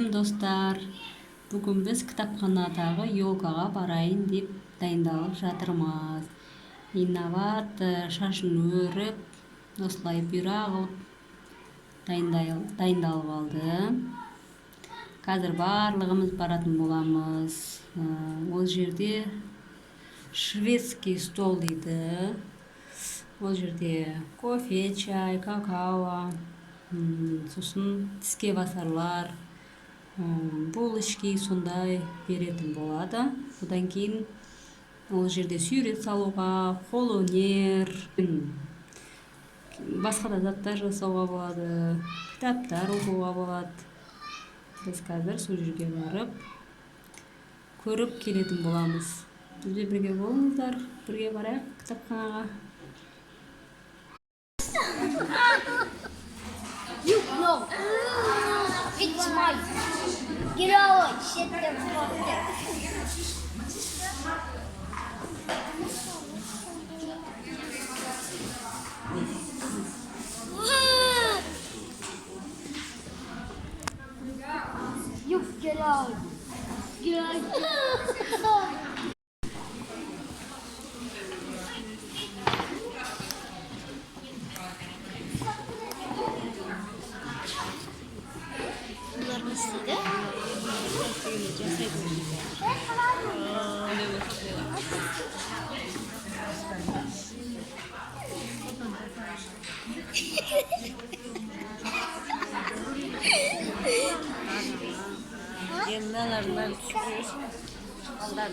Достар, бүгін біз кітапханадағы йогаға барайын деп дайындалып жатырмыз. Инноватор шашын өріп, осылай бұйра қылып дайындалып алды. Қазір барлығымыз баратын боламыз. Ол жерде шведский стол дейді. Ол жерде кофе, чай, какао, сосын тіске басарлар, булочки сондай беретін болады. Одан кейін ол жерде сурет салуға, қолөнер, басқа да заттар жасауға болады, кітаптар оқуға болады. Біз қазір сол жерге барып, көріп келетін боламыз. Бізбен бірге болыңыздар, бірге барайық кітапханаға. No, it's mine. Get out, shit the You get out. Get out. Yanlarından tutuyorsun. Ondan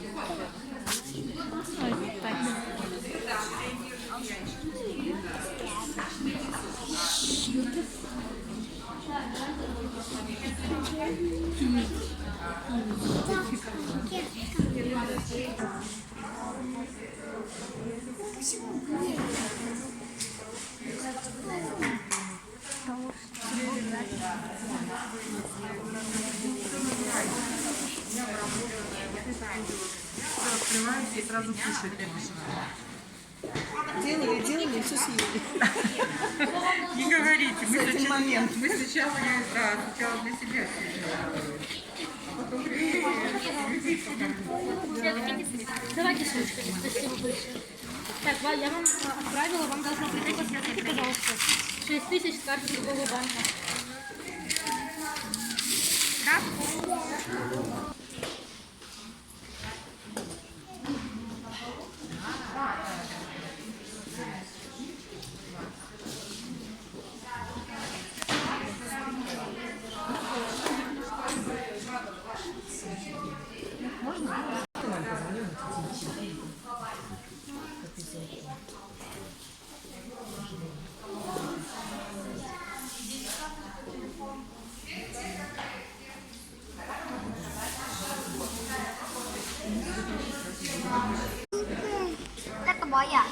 открываете и сразу слышите. делали, все съели. Не говорите, мы Кстати, сначала, момент. мы сначала для себя съели. Потом людей покормили. Давайте с ручками, спасибо большое. Так, я вам отправила, вам должно прийти посмотрите, пожалуйста. 6000 с карты другого банка. Это моя.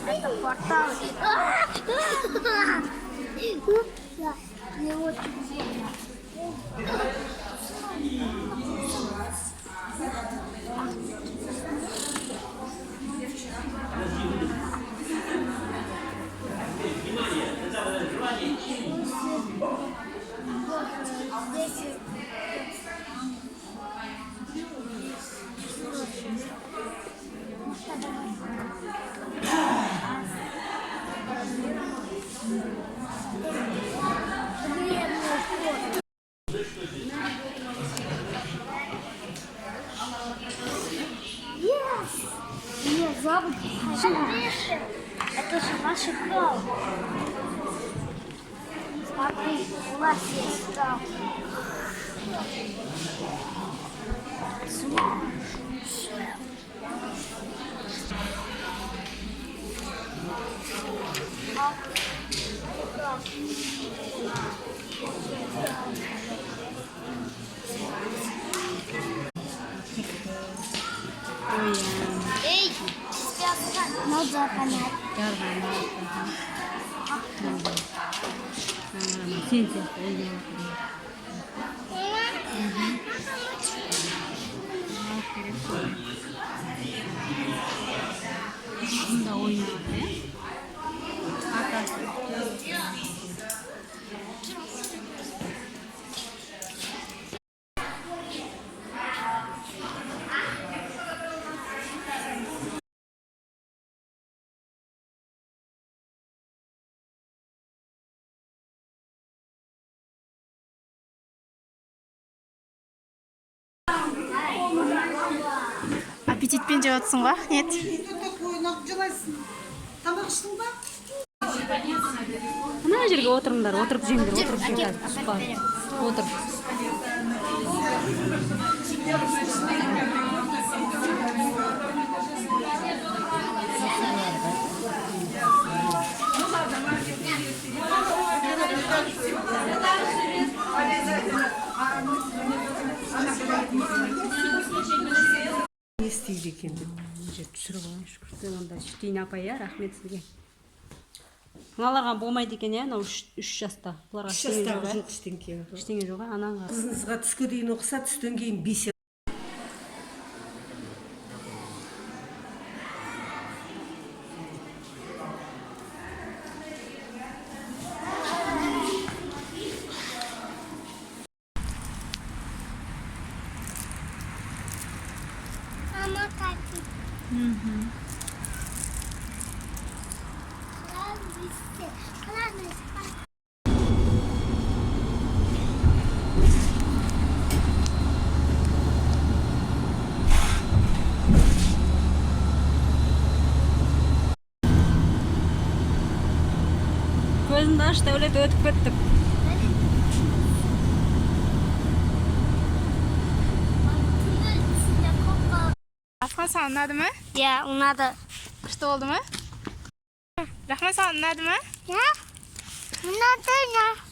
Это портал. Не очень сильно. Ашықпау. Смотри, у нас есть там. Эй, надо понять. Bunda oynaydı. Аппетитпен жеп жатсың ба? Нет. Что такое? Жылайсың. Тамақ іштің ба? Мына жерге отырыңдар, отырып жеңдер, отырып жеңдер. Отыр. Не істейді екен деп. Түсіріп алайыншы. Онда Шүтейін апай, иә, рахмет сізге. Мыналарға болмайды екен, иә, анау 3 жаста. Бұларға 3 жастағы жоқ ештеңке. Ештеңе жоқ, анаңға. Қызыңызға түске дейін оқыса, түстен кейін 5. Мама, как Көзіңді аш, Дәулет, өтіп кеттік. Afgan sana ұнады ма? Я, надо. Күшті болды ма? Рахмет, саған ұнады ма? Я? Надо, я.